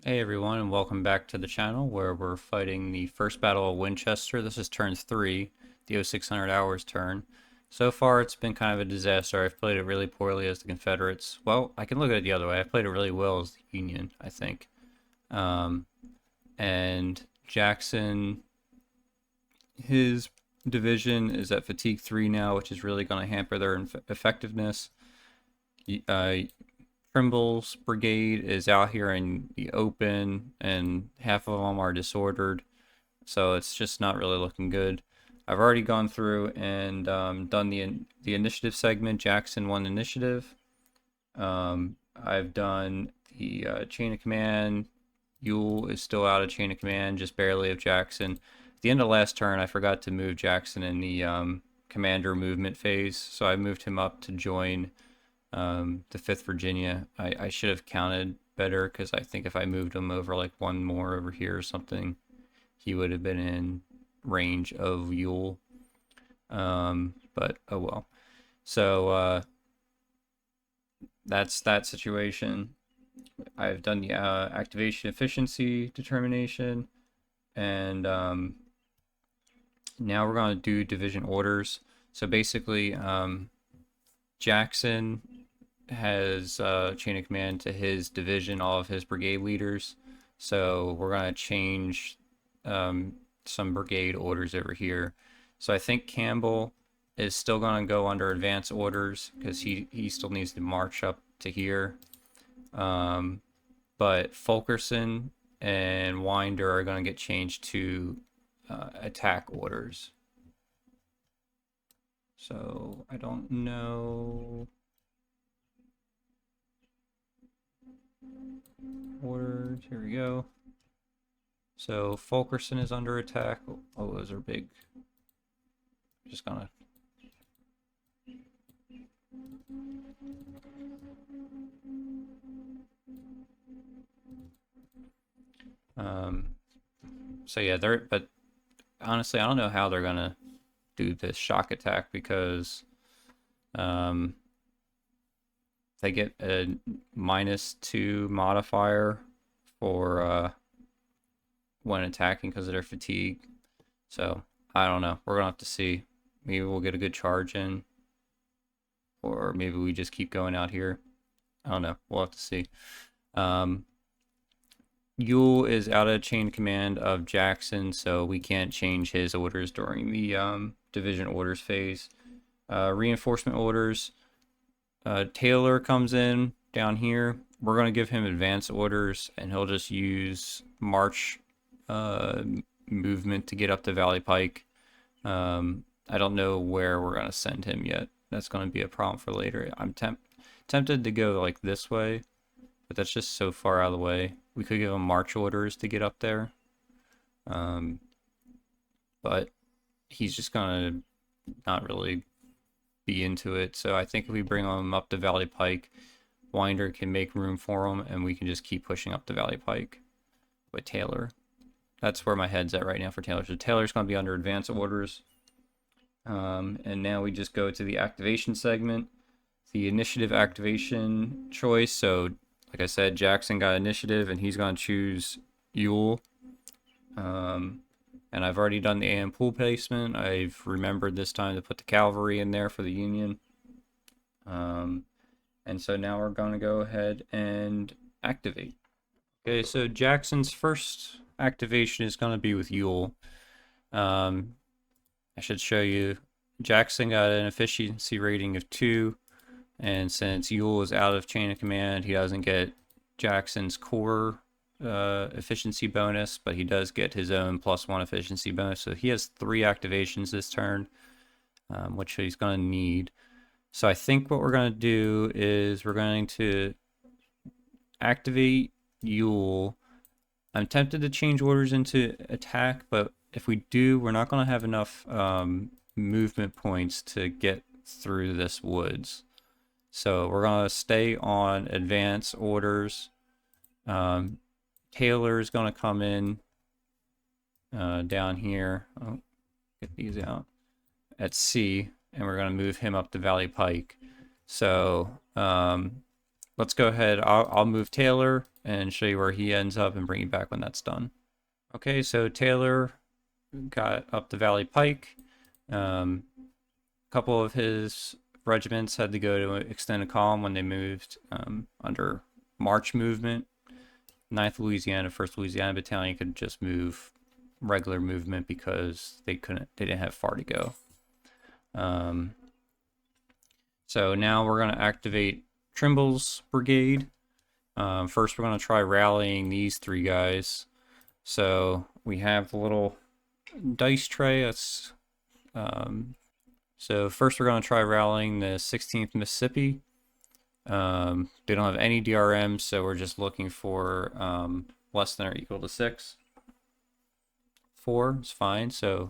Hey everyone, and welcome back to the channel where we're fighting the First Battle of Winchester. This is turn 3, the 0600 hours turn. So far it's been kind of a disaster. I've played it really poorly as the Confederates. Well, I can look at it the other way. I've played it really well as the Union, I think. Um, and Jackson, his division is at Fatigue 3 now, which is really going to hamper their effectiveness. Uh, Trimble's brigade is out here in the open, and half of them are disordered, so it's just not really looking good. I've already gone through and done the initiative segment. Jackson won initiative. I've done the chain of command. Ewell is still out of chain of command, just barely of Jackson. At the end of last turn, I forgot to move Jackson in the commander movement phase, so I moved him up to join the 5th Virginia. I should have counted better because I think if I moved him over like one more over here or something, he would have been in range of Ewell. But oh well. So that's that situation. I've done the activation efficiency determination, and now we're going to do division orders. So basically, Jackson has chain of command to his division, all of his brigade leaders. So we're going to change some brigade orders over here. So I think Campbell is still going to go under advance orders because he still needs to march up to here. But Fulkerson and Winder are going to get changed to attack orders. So I don't know. Orders, here we go. So Fulkerson is under attack. Oh, those are big. Just gonna. So yeah, but honestly, I don't know how they're gonna do this shock attack because they get a -2 modifier for when attacking because of their fatigue. So I don't know. We're gonna have to see. Maybe we'll get a good charge in, or maybe we just keep going out here. I don't know. We'll have to see. Ewell is out of chain command of Jackson, so we can't change his orders during the division orders phase. Reinforcement orders. Taylor comes in down here. We're going to give him advance orders, and he'll just use March movement to get up the Valley Pike. I don't know where we're going to send him yet. That's going to be a problem for later. I'm tempted to go like this way, but that's just so far out of the way. We could give him march orders to get up there. But he's just going to not really be into it. So I think if we bring him up the Valley Pike, Winder can make room for him, and we can just keep pushing up the Valley Pike with Taylor. That's where my head's at right now for Taylor. So Taylor's going to be under advance orders. And now we just go to the activation segment. The initiative activation choice. So, like I said, Jackson got initiative, and he's going to choose Ewell. And I've already done the AM pool placement. I've remembered this time to put the cavalry in there for the Union. And so now we're going to go ahead and activate. Okay, so Jackson's first activation is going to be with Ewell. I should show you. Jackson got an efficiency rating of 2, and since Ewell is out of chain of command, he doesn't get Jackson's core efficiency bonus, but he does get his own +1 efficiency bonus. So he has 3 activations this turn, which he's going to need. So I think what we're going to do is we're going to activate Ewell. I'm tempted to change orders into attack, but if we do, we're not going to have enough movement points to get through this woods. So we're going to stay on advance orders. Taylor is going to come in down here. Oh, get these out. At C, and we're going to move him up the Valley Pike. So let's go ahead. I'll move Taylor and show you where he ends up and bring you back when that's done. Okay, so Taylor got up the Valley Pike. A couple of his regiments had to go to extended column when they moved under March movement. 9th Louisiana, 1st Louisiana Battalion could just move regular movement because they didn't have far to go. So now we're going to activate Trimble's brigade. First, we're going to try rallying these 3 guys. So we have the little dice tray. That's so first we're going to try rallying the 16th Mississippi. They don't have any DRM, so we're just looking for less than or equal to 6. 4 is fine. So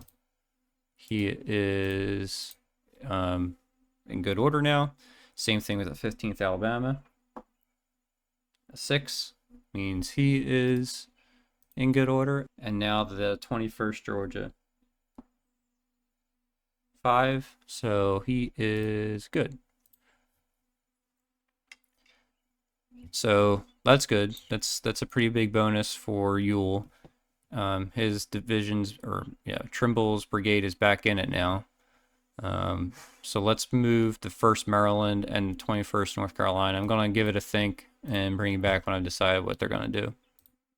he is in good order now. Same thing with the 15th Alabama. A 6 means he is in good order. And now the 21st Georgia. 5, so he is good. So that's good. That's a pretty big bonus for Ewell. His divisions, or yeah, Trimble's brigade is back in it now. So let's move the 1st Maryland and 21st North Carolina. I'm going to give it a think and bring you back when I've decided what they're going to do.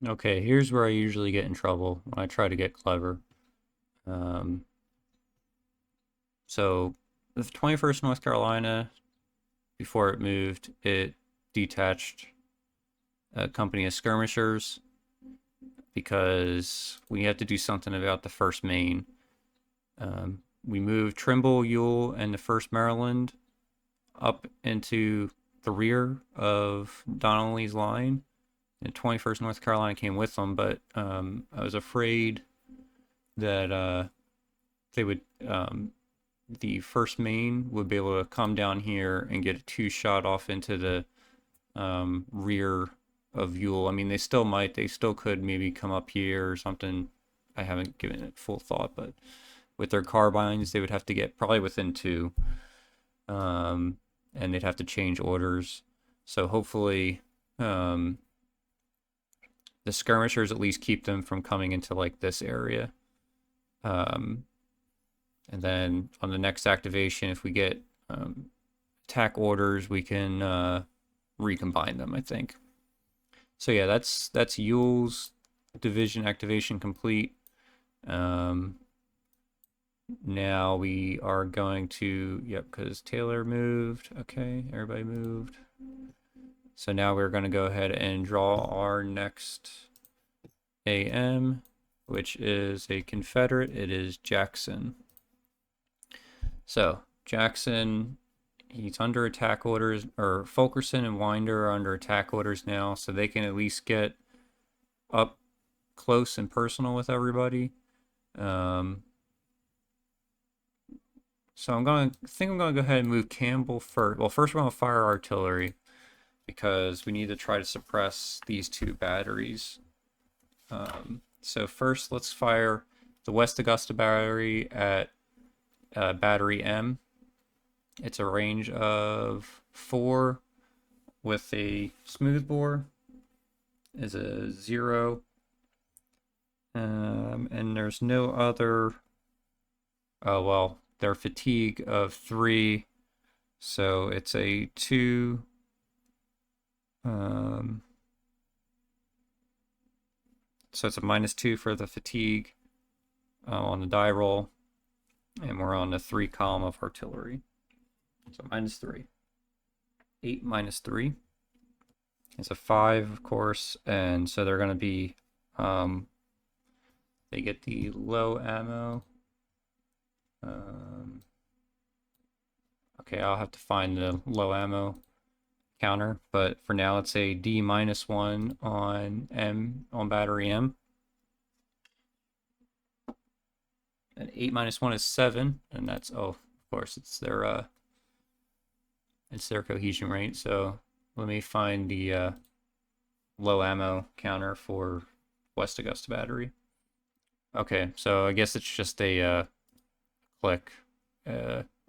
Okay, here's where I usually get in trouble when I try to get clever. So the 21st North Carolina, before it moved, it detached a company of skirmishers because we had to do something about the 1st Maine. We moved Trimble, Ewell, and the 1st Maryland up into the rear of Donnelly's line. And 21st North Carolina came with them, but I was afraid that they would, the 1st Maine would be able to come down here and get a 2-shot off into the rear of Ewell. I mean, they still might, they still could maybe come up here or something. I haven't given it full thought, but with their carbines, they would have to get probably within 2, and they'd have to change orders. So hopefully, the skirmishers at least keep them from coming into like this area. And then on the next activation, if we get attack orders, we can recombine them, I think. So yeah, that's Ewell's division activation complete. Now we are going to, yep, because Taylor moved. Okay, everybody moved. So now we're going to go ahead and draw our next AM, which is a Confederate. It is Jackson. So Jackson, he's under attack orders, or Fulkerson and Winder are under attack orders now, so they can at least get up close and personal with everybody. So I'm going to go ahead and move Campbell first. Well, first we're going to fire artillery because we need to try to suppress these 2 batteries. So first let's fire the West Augusta battery at battery M. It's a range of 4 with a smoothbore is a 0. And there's no other, oh well, their fatigue of 3, so it's a 2. So it's a -2 for the fatigue on the die roll, and we're on the 3 column of artillery. So -3. 8 minus 3 is a 5, of course, and so they're going to be, they get the low ammo. Okay, I'll have to find the low ammo counter, but for now it's a D -1 on battery M. And 8 minus 1 is 7, and that's, oh, of course, it's their cohesion rate. So let me find the low ammo counter for West Augusta battery. Okay, so I guess it's just a click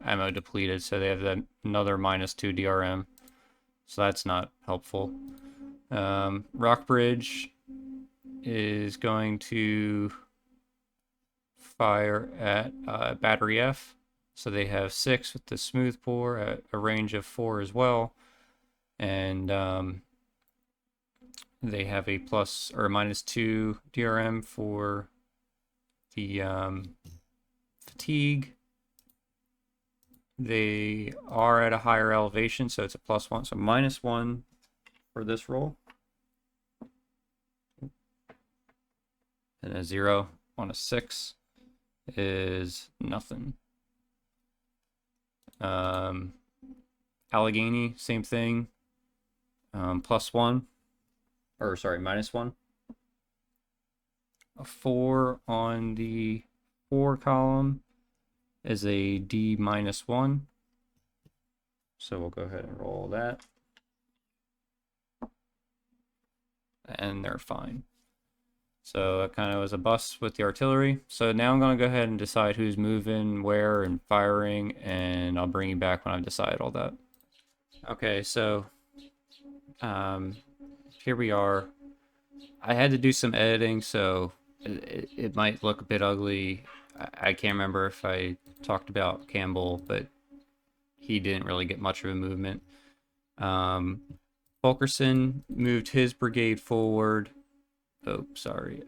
ammo depleted, so they have another -2 DRM. so that's not helpful. Rockbridge is going to fire at Battery F. So they have 6 with the smooth bore at a range of 4 as well. And they have a plus or -2 DRM for the fatigue. They are at a higher elevation, so it's a +1. So -1 for this roll. And a 0 on a 6 is nothing. Allegheny, same thing. +1. Or sorry, -1. A 4 on the 4 column is a D -1. So we'll go ahead and roll that. And they're fine. So that kind of was a bust with the artillery. So now I'm going to go ahead and decide who's moving, where, and firing, and I'll bring you back when I've decided all that. Okay, so here we are. I had to do some editing, so it might look a bit ugly. I can't remember if I talked about Campbell, but he didn't really get much of a movement. Fulkerson moved his brigade forward. Oh, sorry.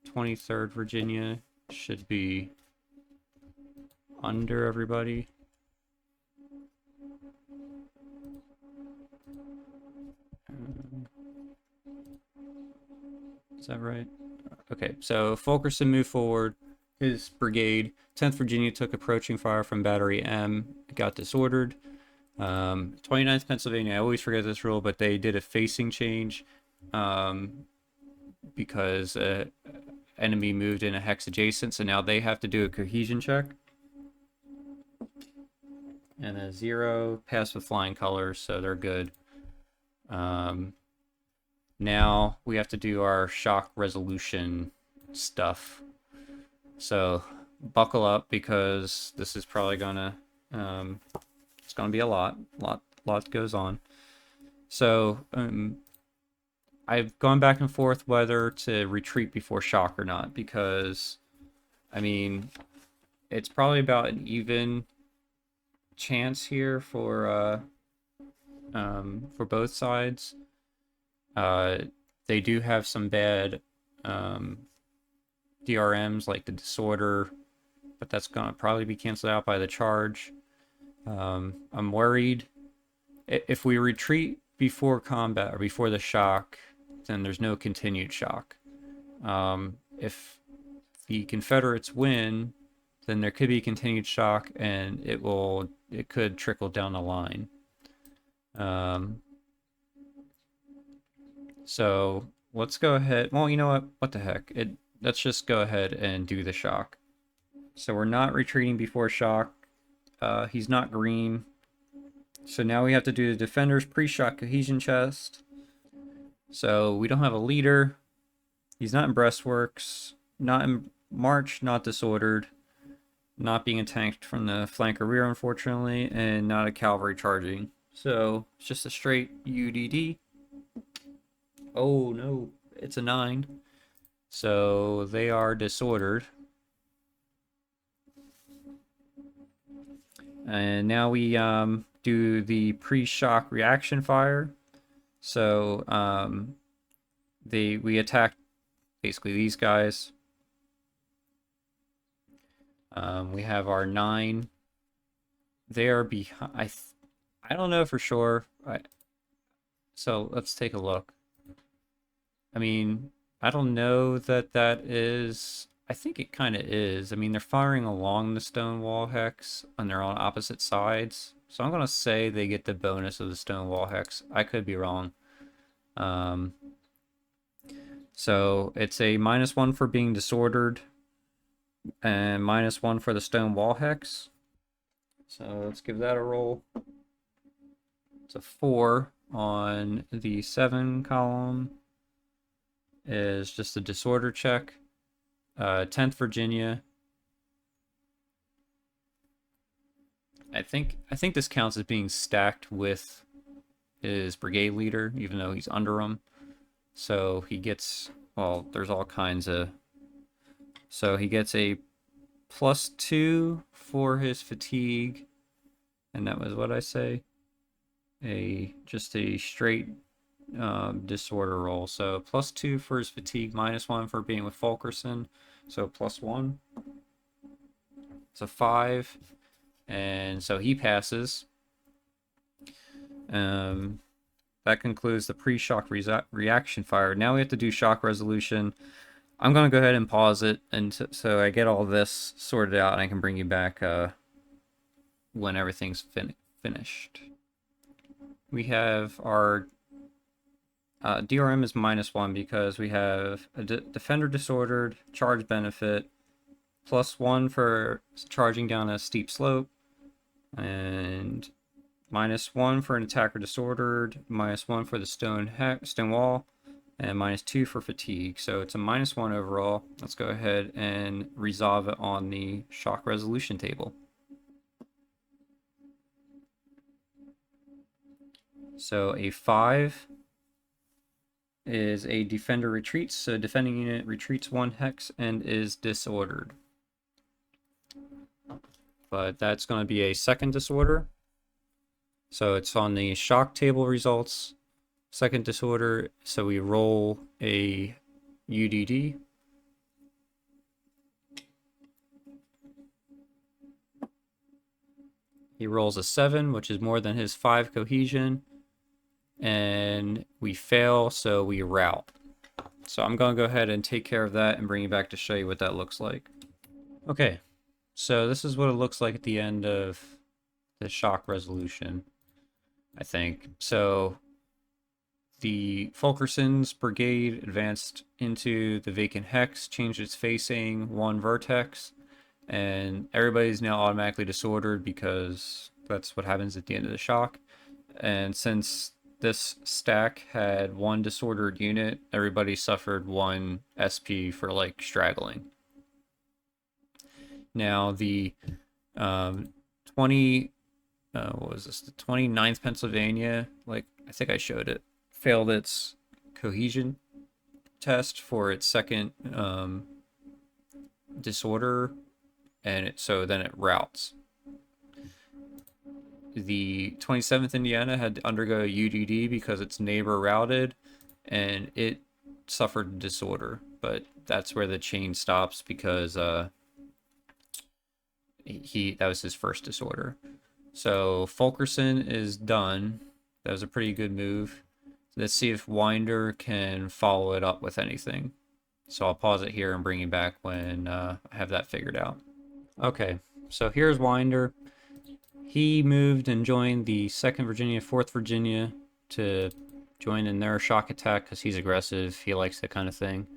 23rd Virginia should be under everybody. Is that right? Okay, so Fulkerson moved forward his brigade. 10th Virginia took approaching fire from Battery M. It got disordered. 29th Pennsylvania, I always forget this rule, but they did a facing change because enemy moved in a hex adjacent, so now they have to do a cohesion check. And a 0, pass with flying colors, so they're good. Now we have to do our shock resolution stuff. So buckle up, because this is probably gonna it's gonna be a lot goes on. So I've gone back and forth whether to retreat before shock or not, because I mean it's probably about an even chance here for both sides. They do have some bad DRMs like the disorder, but that's gonna probably be canceled out by the charge. I'm worried if we retreat before combat or before the shock, then there's no continued shock. If the Confederates win, then there could be continued shock, and it could trickle down the line. So let's go ahead. Well, you know what the heck, let's just go ahead and do the shock. So we're not retreating before shock. He's not green. So now we have to do the defender's pre-shock cohesion chest. So we don't have a leader. He's not in breastworks, not in march, not disordered, not being attacked from the flank or rear, unfortunately, and not a cavalry charging. So it's just a straight UDD. Oh no, it's a 9. So they are disordered. And now we do the pre-shock reaction fire. So we attack basically these guys. We have our 9. They are behind. I don't know for sure. So let's take a look. I mean, I don't know that is. I think it kind of is. I mean, they're firing along the stone wall hex and they're on opposite sides. So I'm going to say they get the bonus of the stone wall hex. I could be wrong. So it's a -1 for being disordered and -1 for the stone wall hex. So let's give that a roll. It's a 4 on the 7 column. Is just a disorder check. 10th Virginia. I think this counts as being stacked with his brigade leader, even though he's under him. So he gets, well, there's all kinds of, so he gets a +2 for his fatigue, and that was what I say, just a straight disorder roll. So +2 for his fatigue, -1 for being with Fulkerson, so +1. It's a 5, and so he passes. That concludes the pre-shock reaction fire. Now we have to do shock resolution. I'm going to go ahead and pause it, and so I get all this sorted out, and I can bring you back when everything's finished. We have our DRM is -1 because we have a defender disordered, charge benefit, +1 for charging down a steep slope, and -1 for an attacker disordered, -1 for the stone wall, and -2 for fatigue. So it's a -1 overall. Let's go ahead and resolve it on the shock resolution table. So a 5 is a defender retreats, so defending unit retreats 1 hex and is disordered. But that's going to be a second disorder. So it's on the shock table results, second disorder. So we roll a UDD. He rolls a 7, which is more than his 5 cohesion. And we fail, so we rout. So I'm going to go ahead and take care of that and bring you back to show you what that looks like. Okay, so this is what it looks like at the end of the shock resolution, I think. So the Fulkerson's brigade advanced into the vacant hex, changed its facing 1 vertex, and everybody's now automatically disordered because that's what happens at the end of the shock. And since this stack had 1 disordered unit, everybody suffered 1 SP for like straggling. Now the 29th Pennsylvania, like I think I showed it, failed its cohesion test for its second disorder, and so then it routes. The 27th Indiana had to undergo a UDD because its neighbor routed, and it suffered disorder. But that's where the chain stops because that was his first disorder. So Fulkerson is done. That was a pretty good move. Let's see if Winder can follow it up with anything. So I'll pause it here and bring you back when I have that figured out. Okay, so here's Winder. He moved and joined the 2nd Virginia, 4th Virginia to join in their shock attack because he's aggressive. He likes that kind of thing.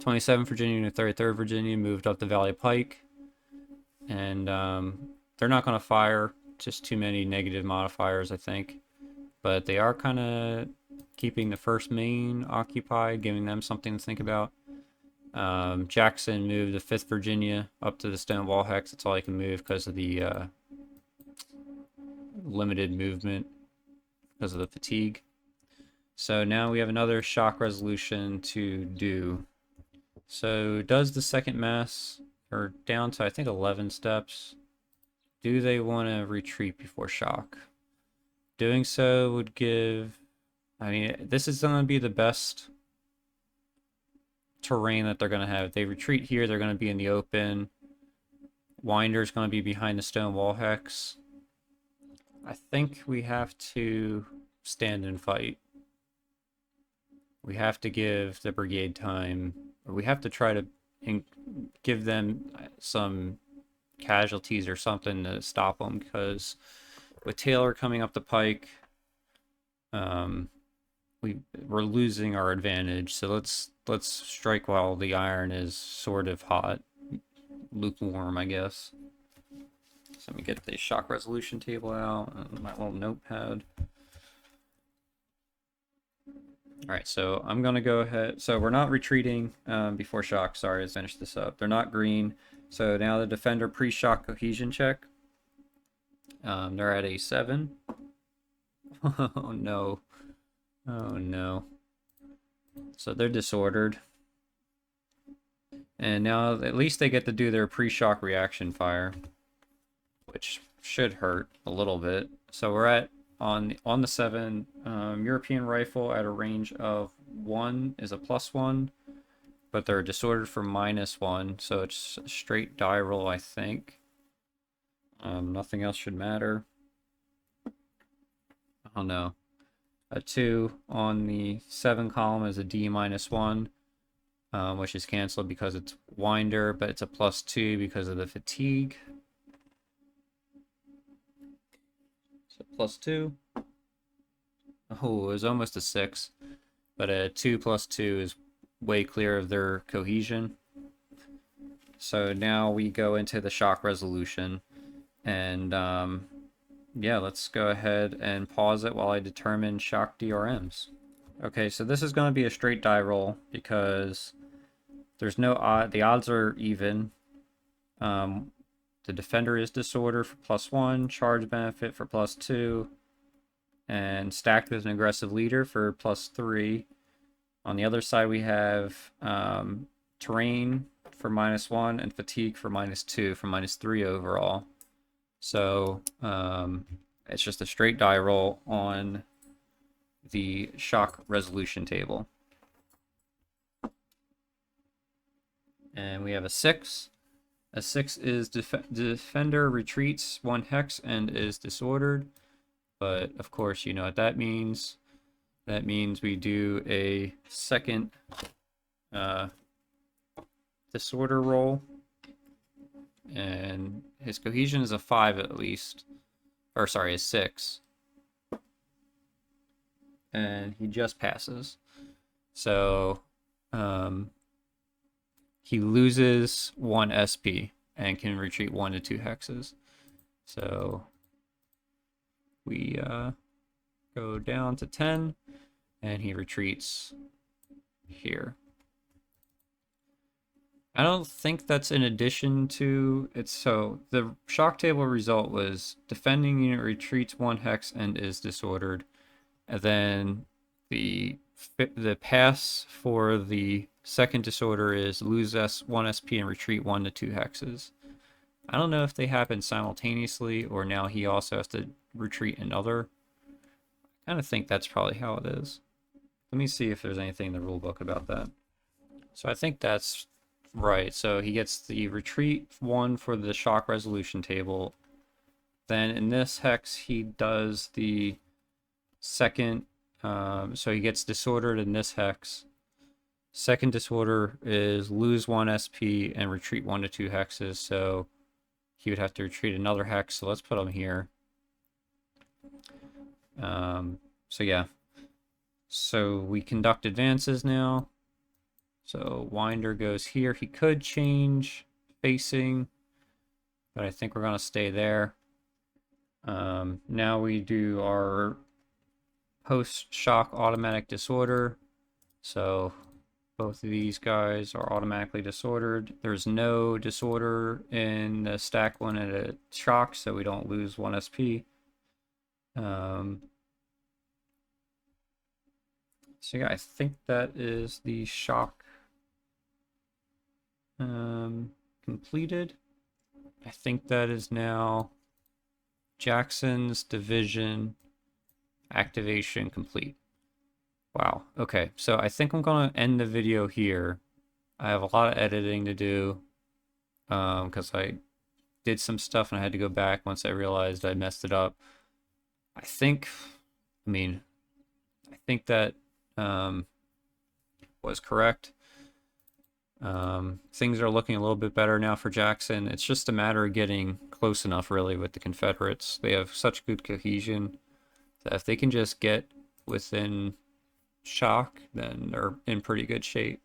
27th Virginia and 33rd Virginia moved up the Valley Pike. And they're not going to fire. Just too many negative modifiers, I think. But they are kind of keeping the 1st Maine occupied, giving them something to think about. Jackson moved the 5th Virginia up to the Stonewall Hex. That's all he can move because of the limited movement because of the fatigue. So now we have another shock resolution to do. So does the 2nd mass, or down to I think 11 steps, do they want to retreat before shock? Doing so would give, I mean, this is going to be the best terrain that they're going to have. If they retreat here, they're going to be in the open. Winder's going to be behind the stone wall hex. I think we have to stand and fight. We have to give the brigade time, or we have to try to give them some casualties or something to stop them, because with Taylor coming up the pike, we're losing our advantage. So let's strike while the iron is sort of hot, lukewarm, I guess. So let me get the shock resolution table out and my little notepad. All right, so I'm gonna go ahead. So we're not retreating before shock. Sorry, let's finish this up. They're not green. So now the defender pre-shock cohesion check. They're at a 7. Oh no. Oh no. So they're disordered. And now at least they get to do their pre-shock reaction fire, which should hurt a little bit. So we're at on the 7 European rifle at a range of 1 is a +1, but they're disordered for -1, so it's a straight die roll, I think. Nothing else should matter. Oh no. A 2 on the 7 column is a D-1, which is canceled because it's winder, but it's a +2 because of the fatigue. So +2. Oh, it was almost a 6, but a 2 + 2 is way clear of their cohesion. So now we go into the shock resolution, and yeah, let's go ahead and pause it while I determine shock DRMs. Okay, so this is going to be a straight die roll because there's no odd. The odds are even. The defender is disorder for +1, charge benefit for +2, and stacked with an aggressive leader for +3. On the other side, we have terrain for -1 and fatigue for -2 for -3 overall. So it's just a straight die roll on the shock resolution table. And we have a 6. A 6 is defender retreats 1 hex and is disordered. But of course, you know what that means. That means we do a second disorder roll. And his cohesion is a 5 at least. Or sorry, a 6. And he just passes. So he loses 1 SP and can retreat 1 to 2 hexes. So we go down to 10, and he retreats here. I don't think that's in addition to it. So the shock table result was defending unit retreats 1 hex and is disordered. And then the pass for the second disorder is lose 1 SP and retreat 1 to 2 hexes. I don't know if they happen simultaneously or now he also has to retreat another. I kind of think that's probably how it is. Let me see if there's anything in the rulebook about that. So I think that's right. So he gets the retreat 1 for the shock resolution table. Then in this hex, he does the second. So he gets disordered in this hex. Second disorder is lose 1 SP and retreat 1 to 2 hexes. So he would have to retreat another hex. So let's put him here. So yeah. So we conduct advances now. So winder goes here. He could change facing, but I think we're going to stay there. Now we do our post-shock automatic disorder. So both of these guys are automatically disordered. There's no disorder in the stack one at a shock, so we don't lose 1 SP. So yeah, I think that is the shock completed. I think that is now Jackson's division activation complete. Wow. Okay, so I think I'm gonna end the video here. I have a lot of editing to do because I did some stuff and I had to go back once I realized I messed it up. I think that was correct. Things are looking a little bit better now for Jackson. It's just a matter of getting close enough, really, with the Confederates. They have such good cohesion that if they can just get within shock, then they're in pretty good shape.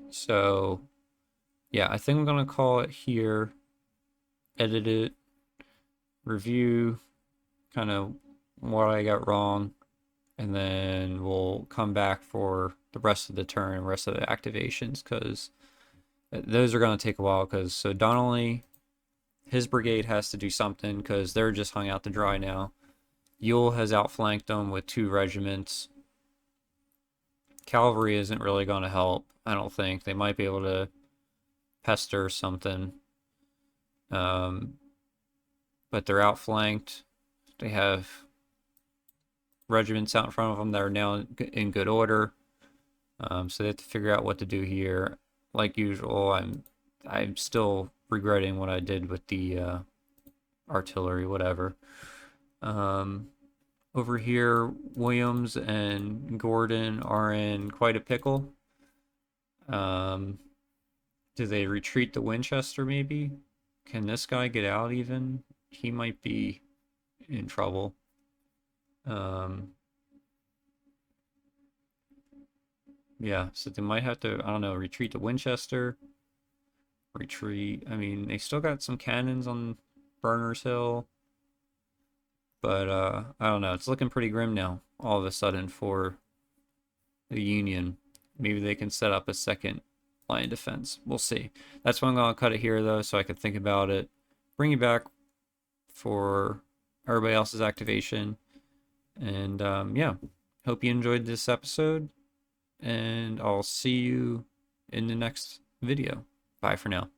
So, yeah, I think I'm going to call it here, edit it, review kind of what I got wrong, and then we'll come back for the rest of the turn and rest of the activations, because those are going to take a while. Because so Donnelly His brigade has to do something because they're just hung out to dry now. Ewell has outflanked them with 2 regiments. Cavalry isn't really going to help, I don't think. They might be able to pester something. But they're outflanked. They have regiments out in front of them that are now in good order. So they have to figure out what to do here. Like usual, I'm still regretting what I did with the artillery, whatever. Over here, Williams and Gordon are in quite a pickle. Do they retreat to Winchester, maybe? Can this guy get out even? He might be in trouble. Yeah, so they might have to, I don't know, retreat to Winchester. Retreat. I mean, they still got some cannons on Berners Hill. But I don't know. It's looking pretty grim now, all of a sudden, for the Union. Maybe they can set up a second line of defense. We'll see. That's why I'm going to cut it here, though, so I can think about it. Bring you back for everybody else's activation. And yeah, hope you enjoyed this episode. And I'll see you in the next video. Bye for now.